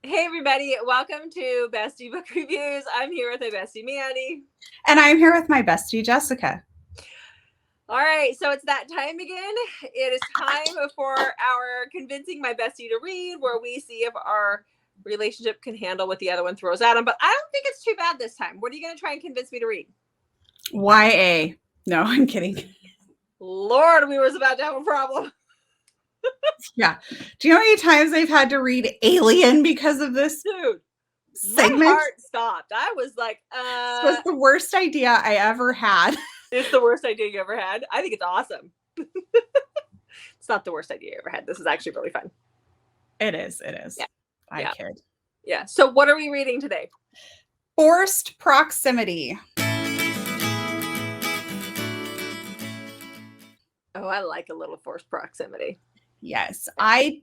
Hey everybody, welcome to Bestie Book Reviews. I'm here with my bestie Mandy. And I'm here with my bestie Jessica. All right, so it's that time again. It is time for our Convincing My Bestie to Read, where we see if our relationship can handle what the other one throws at them. But I don't think it's too bad this time. What are you going to try and convince me to read? YA. No, I'm kidding. Lord, we was about to have a problem. Yeah. Do you know how many times I've had to read Alien because of this Dude, segment? my heart stopped. I was like, This was the worst idea I ever had. It's the worst idea you ever had. I think it's awesome. It's not the worst idea you ever had. This is actually really fun. It is. Yeah. I kid. Yeah. So what are we reading today? Forced Proximity. Oh, I like a little forced proximity. Yes. I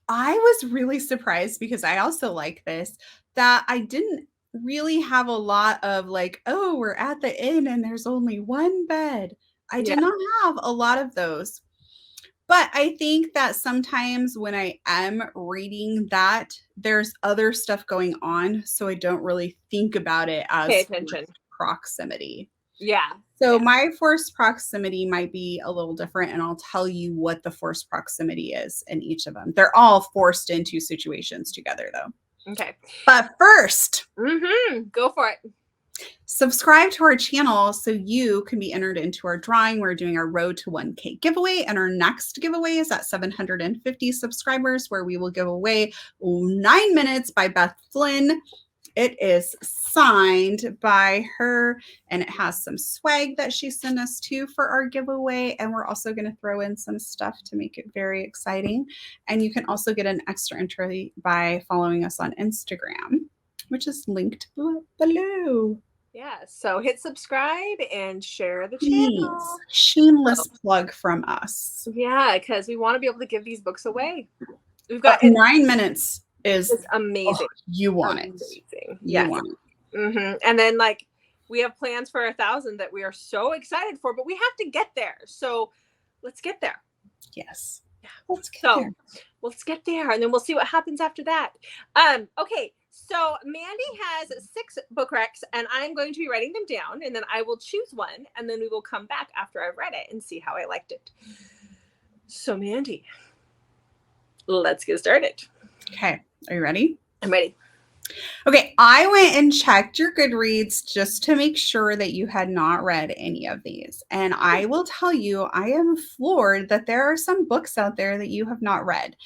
was really surprised because I also like this, that I didn't really have a lot of like, oh, we're at the inn and there's only one bed. I did not have a lot of those. But I think that sometimes when I am reading that, there's other stuff going on. So I don't really think about it as Pay attention. Proximity. Yeah. So my forced proximity might be a little different, and I'll tell you what the forced proximity is in each of them. They're all forced into situations together, though. Okay. But first, go for it. Subscribe to our channel so you can be entered into our drawing. We're doing our Road to 1K giveaway, and our next giveaway is at 750 subscribers, where we will give away 9 Minutes by Beth Flynn. It is signed by her, and it has some swag that she sent us too for our giveaway. And we're also going to throw in some stuff to make it very exciting. And you can also get an extra entry by following us on Instagram, which is linked below. Yeah, so hit subscribe and share the channel. Shameless plug from us. Yeah, because we want to be able to give these books away. We've got 9 minutes is amazing. Oh, you want amazing. it. Yes. You want it. And then like we have plans for 1,000 that we are so excited for, but we have to get there. So let's get there. Yes. Yeah. Let's get there, and then we'll see what happens after that. Okay. So Mandy has 6 book recs, and I'm going to be writing them down, and then I will choose one, and then we will come back after I've read it and see how I liked it. So Mandy, let's get started. Okay. Are you ready? I'm ready. Okay. I went and checked your Goodreads just to make sure that you had not read any of these. And I will tell you, I am floored that there are some books out there that you have not read.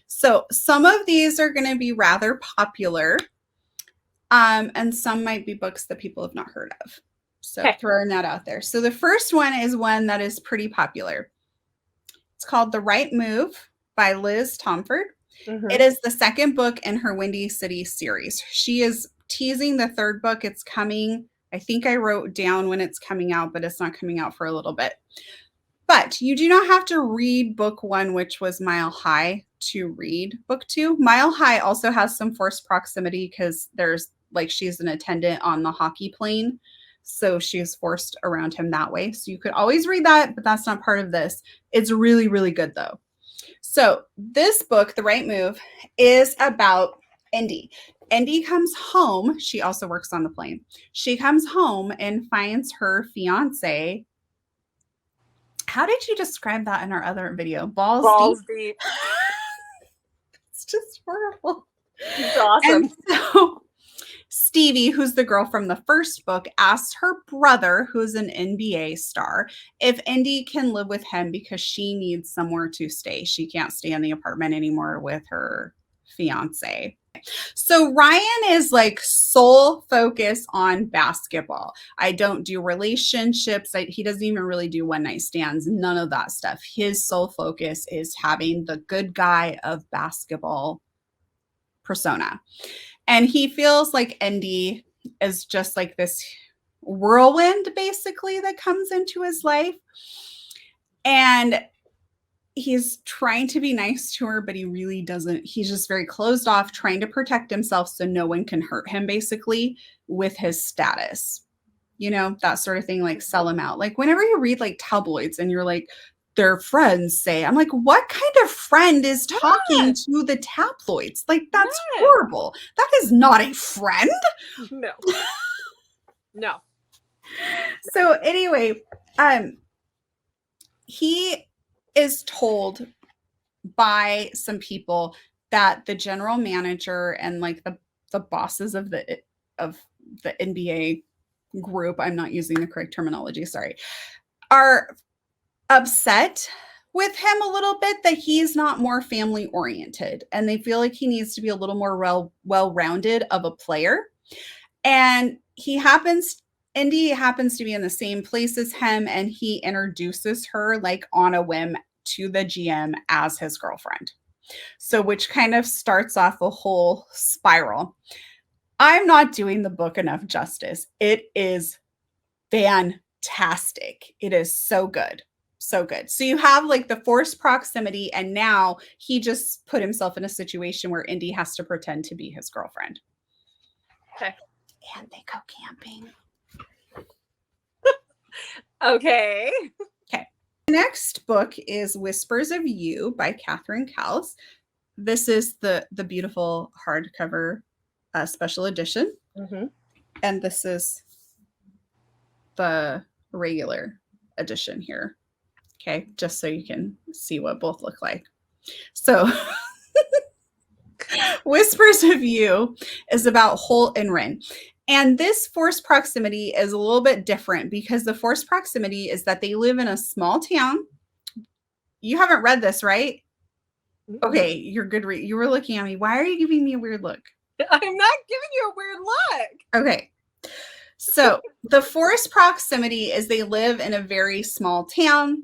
So some of these are going to be rather popular, and some might be books that people have not heard of. So throwing that out there. So the first one is one that is pretty popular. It's called The Right Move by Liz Tomford. It is the second book in her Windy City series. She is teasing the third book. It's coming. I think I wrote down when it's coming out, but it's not coming out for a little bit. But you do not have to read book 1, which was Mile High, to read book 2. Mile High also has some forced proximity because there's like she's an attendant on the hockey plane. So she's forced around him that way. So you could always read that, but that's not part of this. It's really, really good though. So this book, The Right Move, is about Indy. Indy comes home. She also works on the plane. She comes home and finds her fiance. How did you describe that in our other video? Balls deep. It's just horrible. It's awesome. And so Stevie, who's the girl from the first book, asked her brother, who's an NBA star, if Indy can live with him because she needs somewhere to stay. She can't stay in the apartment anymore with her fiance. So Ryan is like sole focus on basketball. I don't do relationships. He doesn't even really do one night stands. None of that stuff. His sole focus is having the good guy of basketball persona. And he feels like Indy is just like this whirlwind, basically, that comes into his life. And he's trying to be nice to her, but he really doesn't. He's just very closed off, trying to protect himself so no one can hurt him, basically, with his status. You know, that sort of thing, like sell him out. Like whenever you read like tabloids and you're like, their friends say. I'm like, what kind of friend is Yeah. talking to the tabloids? Like, that's Yeah. horrible. That is not a friend. No. No. So anyway, he is told by some people that the general manager and like the bosses of the NBA group, I'm not using the correct terminology, sorry, are upset with him a little bit that he's not more family oriented and they feel like he needs to be a little more well-rounded of a player. And Indy happens to be in the same place as him, and he introduces her like on a whim to the GM as his girlfriend. So, which kind of starts off a whole spiral. I'm not doing the book enough justice. It is fantastic. It is so good. So good. So you have like the forced proximity, and now he just put himself in a situation where Indy has to pretend to be his girlfriend. Okay. And they go camping. Okay. Okay. The next book is Whispers of You by Catherine Cowles. This is the beautiful hardcover special edition. Mm-hmm. And this is the regular edition here. Okay, just so you can see what both look like. So Whispers of You is about Holt and Rin. And this forced proximity is a little bit different because the forced proximity is that they live in a small town. You haven't read this, right? Okay, you're good. You were looking at me. Why are you giving me a weird look? I'm not giving you a weird look. Okay. So the forced proximity is they live in a very small town.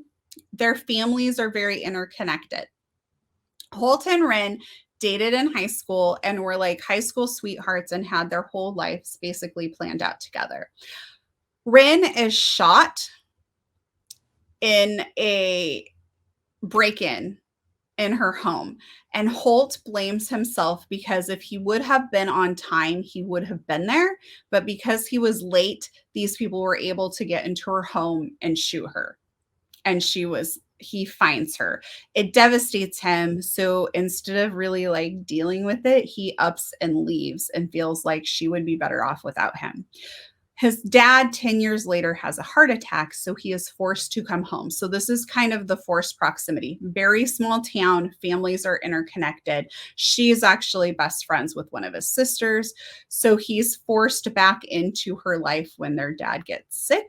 Their families are very interconnected. Holt and Rin dated in high school and were like high school sweethearts and had their whole lives basically planned out together. Rin is shot in a break-in in her home, and Holt blames himself because if he would have been on time, he would have been there. But because he was late, these people were able to get into her home and shoot her. And he finds her. It devastates him. So instead of really like dealing with it, he ups and leaves and feels like she would be better off without him. His dad, 10 years later, has a heart attack, so he is forced to come home. So this is kind of the forced proximity. Very small town, families are interconnected. She is actually best friends with one of his sisters, so he's forced back into her life when their dad gets sick.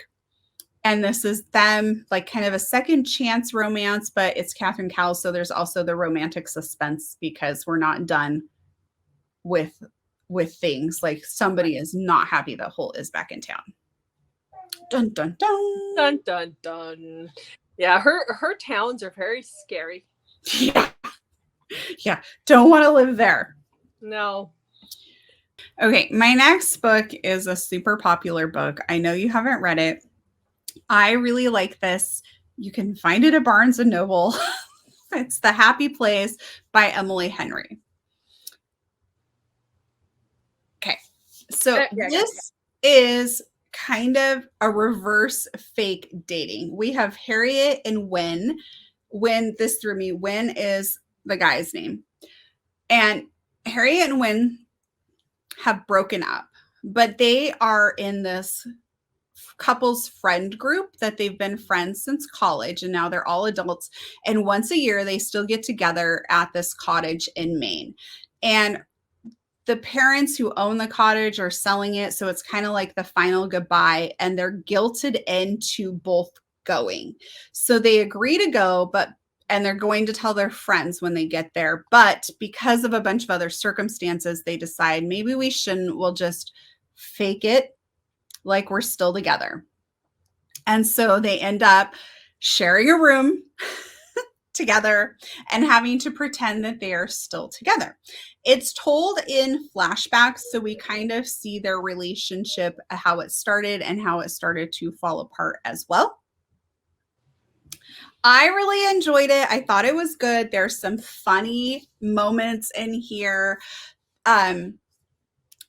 And this is them, like kind of a second chance romance, but it's Catherine Cowles, so there's also the romantic suspense because we're not done with things. Like somebody is not happy that Holt is back in town. Dun dun dun. Dun dun dun. Yeah, her towns are very scary. Yeah. Yeah. Don't want to live there. No. Okay, my next book is a super popular book. I know you haven't read it. I really like this. You can find it at Barnes and Noble. It's The Happy Place by Emily Henry. Okay, so this is kind of a reverse fake dating. We have Harriet and Wynn. This threw me. Wynn is the guy's name. And Harriet and Wynn have broken up, but they are in this couple's friend group that they've been friends since college, and now they're all adults. And once a year, they still get together at this cottage in Maine. And the parents who own the cottage are selling it, so it's kind of like the final goodbye, and they're guilted into both going. So they agree to go, and they're going to tell their friends when they get there. But because of a bunch of other circumstances, they decide maybe we shouldn't. We'll just fake it like we're still together. And so they end up sharing a room together and having to pretend that they are still together. It's told in flashbacks, so we kind of see their relationship, how it started and how it started to fall apart as well. I really enjoyed it. I thought it was good. There's some funny moments in here.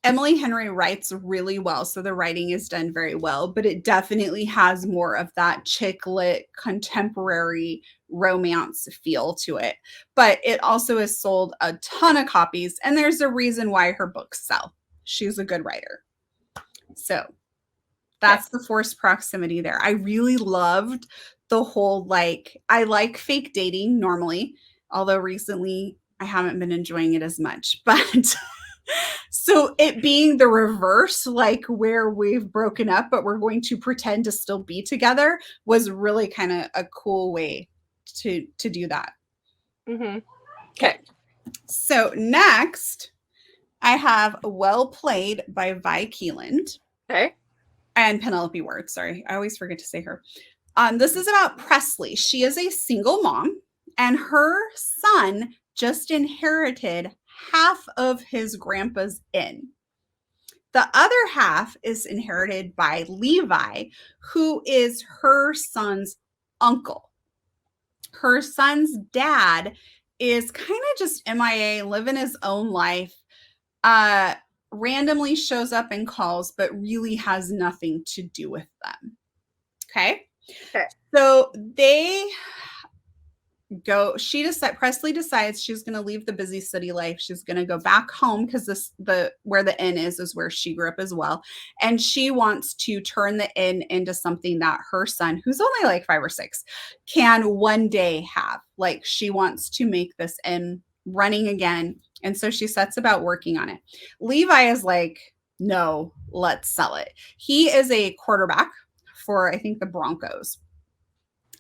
Emily Henry writes really well, so the writing is done very well, but it definitely has more of that chick lit contemporary romance feel to it. But it also has sold a ton of copies, and there's a reason why her books sell. She's a good writer. So that's the forced proximity there. I really loved the whole, like, I like fake dating normally, although recently I haven't been enjoying it as much. But so it being the reverse, like where we've broken up, but we're going to pretend to still be together, was really kind of a cool way to do that. Mm-hmm. Okay. So next, I have Well Played by Vi Keeland. Okay. And Penelope Ward. Sorry, I always forget to say her. This is about Presley. She is a single mom, and her son just inherited half of his grandpa's inn. The other half is inherited by Levi, who is her son's uncle. Her son's dad is kind of just MIA, living his own life. Randomly shows up and calls, but really has nothing to do with them. Okay. So they go, Presley decides she's going to leave the busy city life. She's going to go back home because where the inn is where she grew up as well. And she wants to turn the inn into something that her son, who's only like 5 or 6, can one day have. Like, she wants to make this inn running again. And so she sets about working on it. Levi is like, no, let's sell it. He is a quarterback for, I think, the Broncos.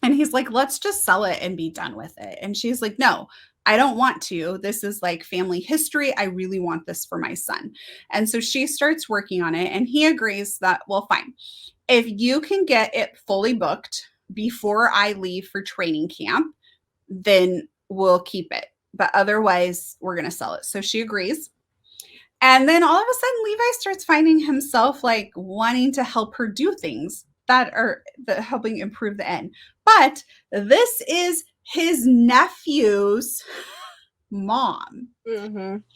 And he's like, let's just sell it and be done with it. And she's like, no, I don't want to. This is like family history. I really want this for my son. And so she starts working on it. And he agrees that, well, fine. If you can get it fully booked before I leave for training camp, then we'll keep it. But otherwise, we're going to sell it. So she agrees. And then all of a sudden, Levi starts finding himself like wanting to help her do things that are helping improve the end. But this is his nephew's mom,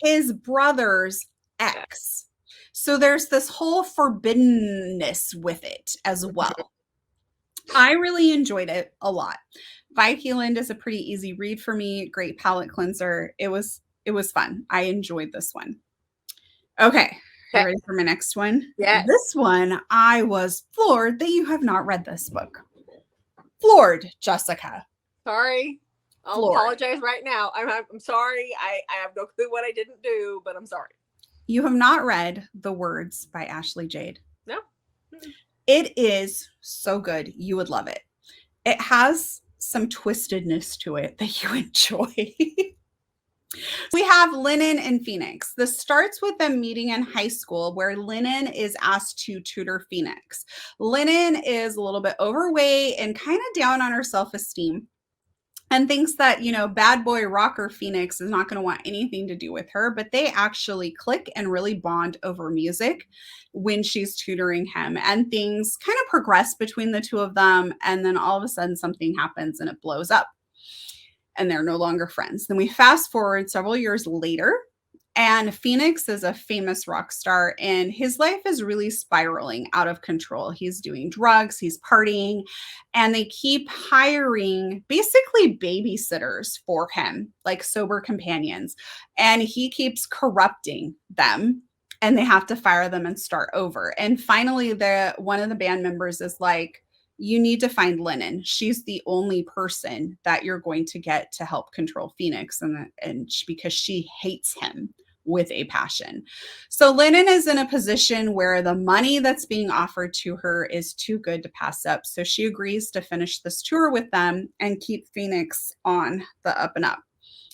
his brother's ex. So there's this whole forbiddenness with it as well. I really enjoyed it a lot. Vi Keeland is a pretty easy read for me. Great palate cleanser. It was fun. I enjoyed this one. Okay. You ready for my next one? Yes. This one, I was floored that you have not read this book. Floored, Jessica. Sorry. I'll apologize right now. I'm sorry. I have no clue what I didn't do, but I'm sorry. You have not read The Words by Ashley Jade. No. It is so good. You would love it. It has some twistedness to it that you enjoy. We have Lennon and Phoenix. This starts with them meeting in high school where Lennon is asked to tutor Phoenix. Lennon is a little bit overweight and kind of down on her self-esteem and thinks that, bad boy rocker Phoenix is not going to want anything to do with her, but they actually click and really bond over music when she's tutoring him, and things kind of progress between the two of them. And then all of a sudden something happens and it blows up. And they're no longer friends. Then we fast forward several years later, and Phoenix is a famous rock star, and his life is really spiraling out of control. He's doing drugs, he's partying, and they keep hiring basically babysitters for him, like sober companions. And he keeps corrupting them, and they have to fire them and start over. And finally, one of the band members is like, you need to find Lennon. She's the only person that you're going to get to help control Phoenix, because she hates him with a passion. So Lennon is in a position where the money that's being offered to her is too good to pass up. So she agrees to finish this tour with them and keep Phoenix on the up and up.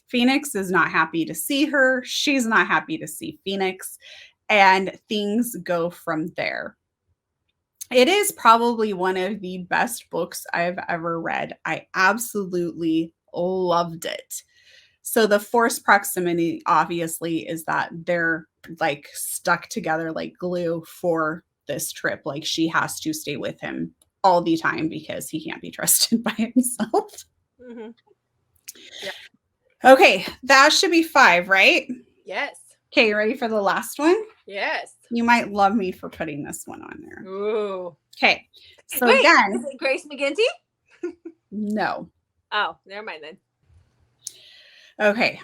Phoenix is not happy to see her. She's not happy to see Phoenix. And things go from there. It is probably one of the best books I've ever read. I absolutely loved it. So the forced proximity, obviously, is that they're like stuck together like glue for this trip. Like, she has to stay with him all the time because he can't be trusted by himself. Mm-hmm. Yeah. Okay, that should be 5, right? Yes. Okay, ready for the last one? Yes. You might love me for putting this one on there. Ooh. Okay. So Wait, again, is it Grace McGinty? no. Oh, never mind then. Okay.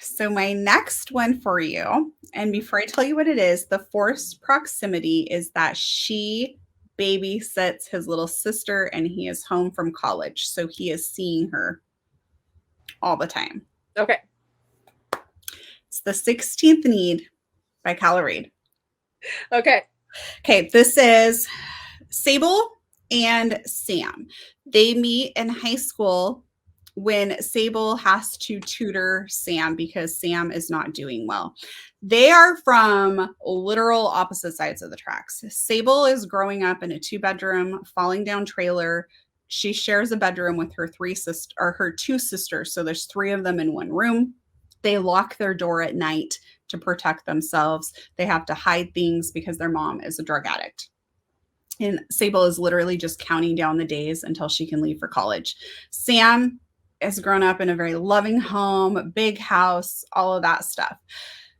So my next one for you, and before I tell you what it is, the forced proximity is that she babysits his little sister and he is home from college. So he is seeing her all the time. Okay. It's The 16th Need by Calla Reed. Okay. Okay, this is Sable and Sam. They meet in high school when Sable has to tutor Sam because Sam is not doing well. They are from literal opposite sides of the tracks. Sable is growing up in a 2-bedroom, falling down trailer. She shares a bedroom with her her 2 sisters, so there's 3 of them in one room. They lock their door at night to protect themselves. They have to hide things because their mom is a drug addict. And Sable is literally just counting down the days until she can leave for college. Sam has grown up in a very loving home, big house, all of that stuff.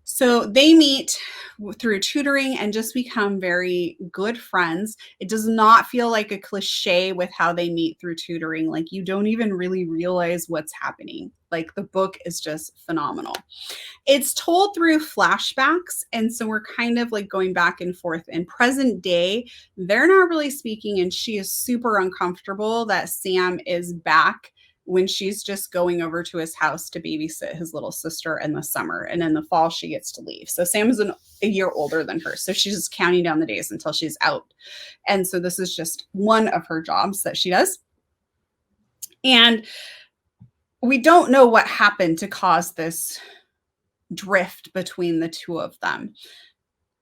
So they meet through tutoring and just become very good friends. It does not feel like a cliche with how they meet through tutoring. Like you don't even really realize what's happening. Like the book is just phenomenal. It's told through flashbacks. And so we're kind of like going back and forth. In present day, they're not really speaking, and she is super uncomfortable that Sam is back when she's just going over to his house to babysit his little sister in the summer. And in the fall, she gets to leave. So Sam is a year older than her. So she's just counting down the days until she's out. And so this is just one of her jobs that she does. And we don't know what happened to cause this drift between the two of them.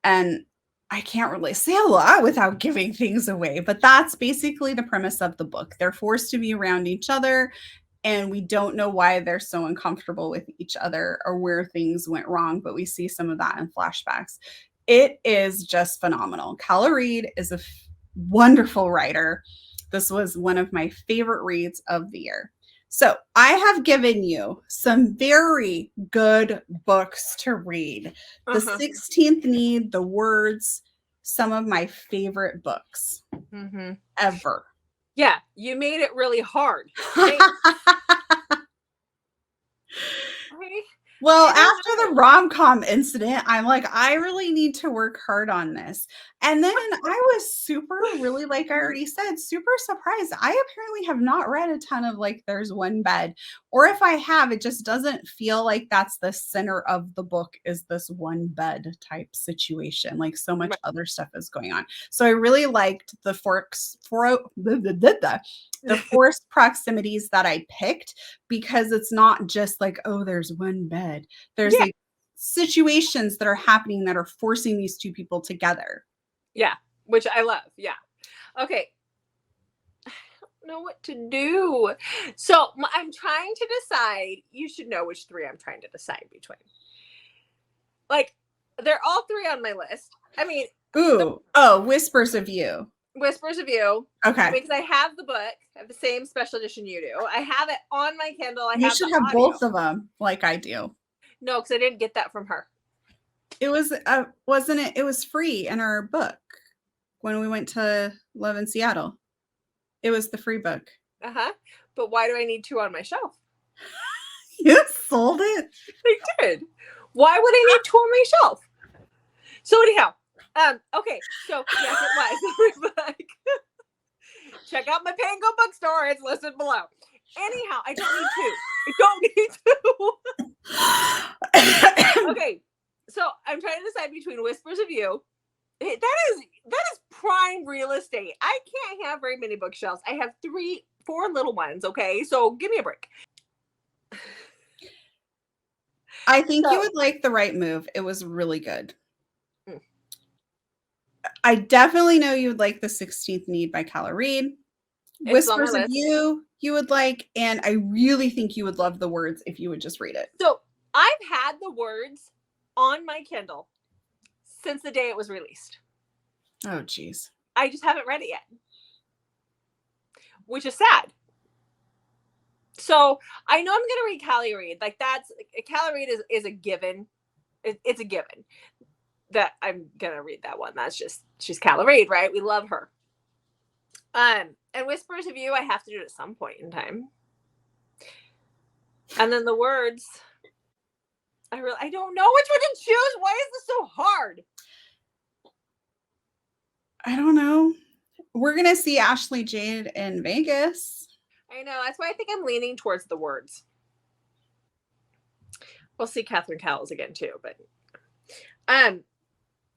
And I can't really say a lot without giving things away, but that's basically the premise of the book. They're forced to be around each other, and we don't know why they're so uncomfortable with each other or where things went wrong, but we see some of that in flashbacks. It is just phenomenal. Calla Reed is a wonderful writer. This was one of my favorite reads of the year. So I have given you some very good books to read. The 16th Need, The Words, some of my favorite books ever. Yeah, you made it really hard. Well, after the rom-com incident, I'm like, I really need to work hard on this. And then I was really, like I already said, super surprised. I apparently have not read a ton of like There's One Bed. Or if I have, it just doesn't feel like that's the center of the book, is this one bed type situation. Like so much other stuff is going on. So I really liked the forced proximities that I picked, because it's not just like, oh, there's one bed. There's like situations that are happening that are forcing these two people together. Yeah, which I love. Yeah. Okay. I don't know what to do. So I'm trying to decide. You should know which 3 I'm trying to decide between. Like, they're all 3 on my list. I mean, Whispers of You. Whispers of You. Okay. Because I have the book. I have the same special edition you do. I have it on my Kindle. You should have both of them like I do. No, because I didn't get that from her. It was, wasn't it? It was free in our book when we went to Love in Seattle. It was the free book. But why do I need 2 on my shelf? You sold it? I did. Why would I need 2 on my shelf? So anyhow, okay. So yes, it was the free book. Check out my Pango bookstore. It's listed below. Anyhow, I don't need 2. Okay. So I'm trying to decide between Whispers of You. That is prime real estate. I can't have very many bookshelves. I have 4 little ones. Okay. So give me a break. I think you would like The Right Move. It was really good. I definitely know you would like The 16th Need by Calla Reed. Whispers of You would like, and I really think you would love The Words if you would just read it. So I've had The Words on my Kindle since the day it was released. Oh, geez. I just haven't read it yet, which is sad. So I know I'm going to read Calla Reed. Like Calla Reed is a given. it's a given that I'm gonna read that one. That's just, she's Calla Reid, right? We love her. And Whispers of You, I have to do it at some point in time. And then the words, I don't know which one to choose. Why is this so hard? I don't know. We're gonna see Ashley Jade in Vegas. I know. That's why I think I'm leaning towards the words. We'll see Catherine Cowles again too, but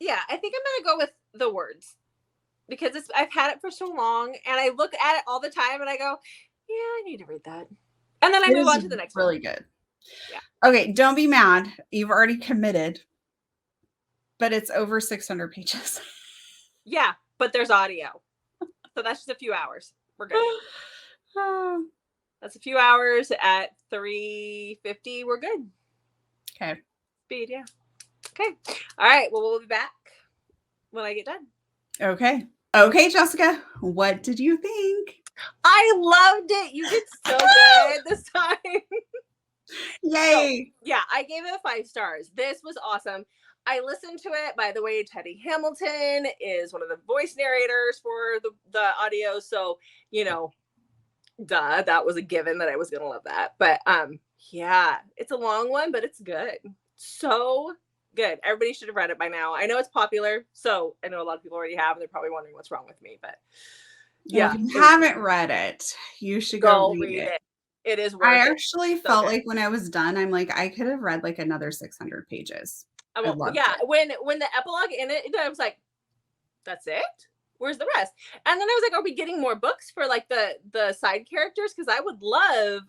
yeah, I think I'm gonna go with the words because I've had it for so long, and I look at it all the time, and I go, yeah, I need to read that, and then I move on to the next one. Really good. Yeah. Okay, don't be mad. You've already committed, but it's over 600 pages. Yeah, but there's audio, so that's just a few hours. We're good. That's a few hours at 350. We're good. Okay. Speed, yeah. Okay. All right. Well, we'll be back when I get done. Okay. Okay, Jessica, what did you think? I loved it. You did so good this time. Yay. So, yeah, I gave it 5 stars. This was awesome. I listened to it. By the way, Teddy Hamilton is one of the voice narrators for the audio. So, you know, duh, that was a given that I was going to love that. But yeah, it's a long one, but it's good. So good. Everybody should have read it by now. I know it's popular, so I know a lot of people already have, and they're probably wondering what's wrong with me. But yeah, if you haven't read it, you should go read it. It is worth I it. actually felt like when I was done, I'm like, I could have read like another 600 pages. Yeah, when the epilogue in it, I was like, that's it? Where's the rest? And then I was like, are we getting more books for like the side characters? Because I would love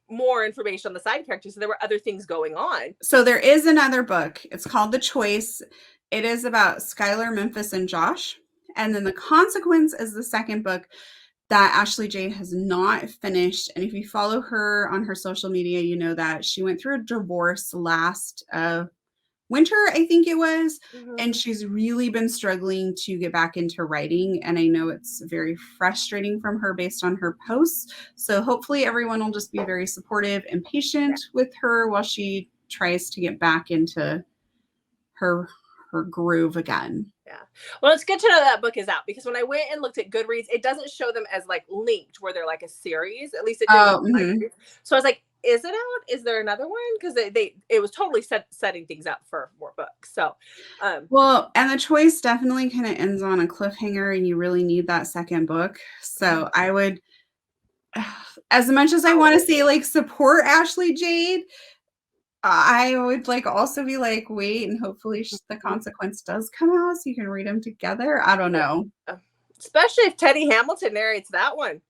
more information on the side characters. So there were other things going on. So there is another book. It's called The Choice. It is about Skylar, Memphis, and Josh. And then The Consequence is the second book that Ashley Jade has not finished. And if you follow her on her social media, you know that she went through a divorce last winter, I think it was. Mm-hmm. And she's really been struggling to get back into writing. And I know it's very frustrating from her based on her posts. So hopefully everyone will just be very supportive and patient with her while she tries to get back into her groove again. Yeah. Well, it's good to know that book is out, because when I went and looked at Goodreads, it doesn't show them as like linked where they're like a series. At least it didn't. Mm-hmm. So I was like, is it out? Is there another one? Because it was totally setting things up for more books. So well, and The Choice definitely kind of ends on a cliffhanger, and you really need that second book. So I would, as much as I want to say like support Ashley Jade, I would like also be like, wait, and hopefully The Consequence does come out so you can read them together. I don't know. Especially if Teddy Hamilton narrates that one.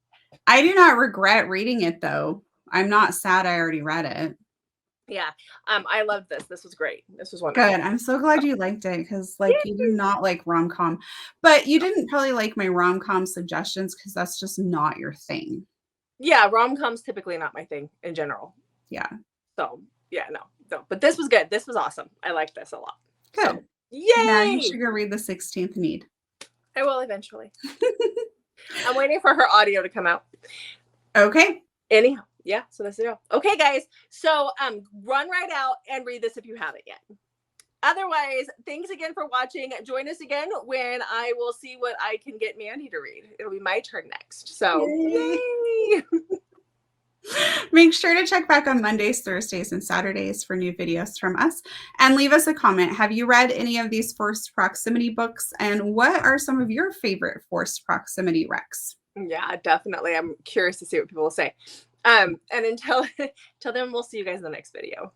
I do not regret reading it though. I'm not sad I already read it. Yeah. I loved this. This was great. This was wonderful. Good. I'm so glad you liked it, because like you do not like rom-com. But you didn't probably like my rom-com suggestions because that's just not your thing. Yeah, rom-com's typically not my thing in general. Yeah. So yeah, no. But this was good. This was awesome. I liked this a lot. Good. So, yay! Now you should go read The 16th Need. I will eventually. I'm waiting for her audio to come out. Okay. Anyhow, yeah, so that's it. Okay, guys. So run right out and read this if you haven't yet. Otherwise, thanks again for watching. Join us again when I will see what I can get Mandy to read. It'll be my turn next. So yay! Make sure to check back on Mondays, Thursdays, and Saturdays for new videos from us, and leave us a comment. Have you read any of these forced proximity books, and what are some of your favorite forced proximity recs? Yeah, definitely. I'm curious to see what people will say. And until then, we'll see you guys in the next video.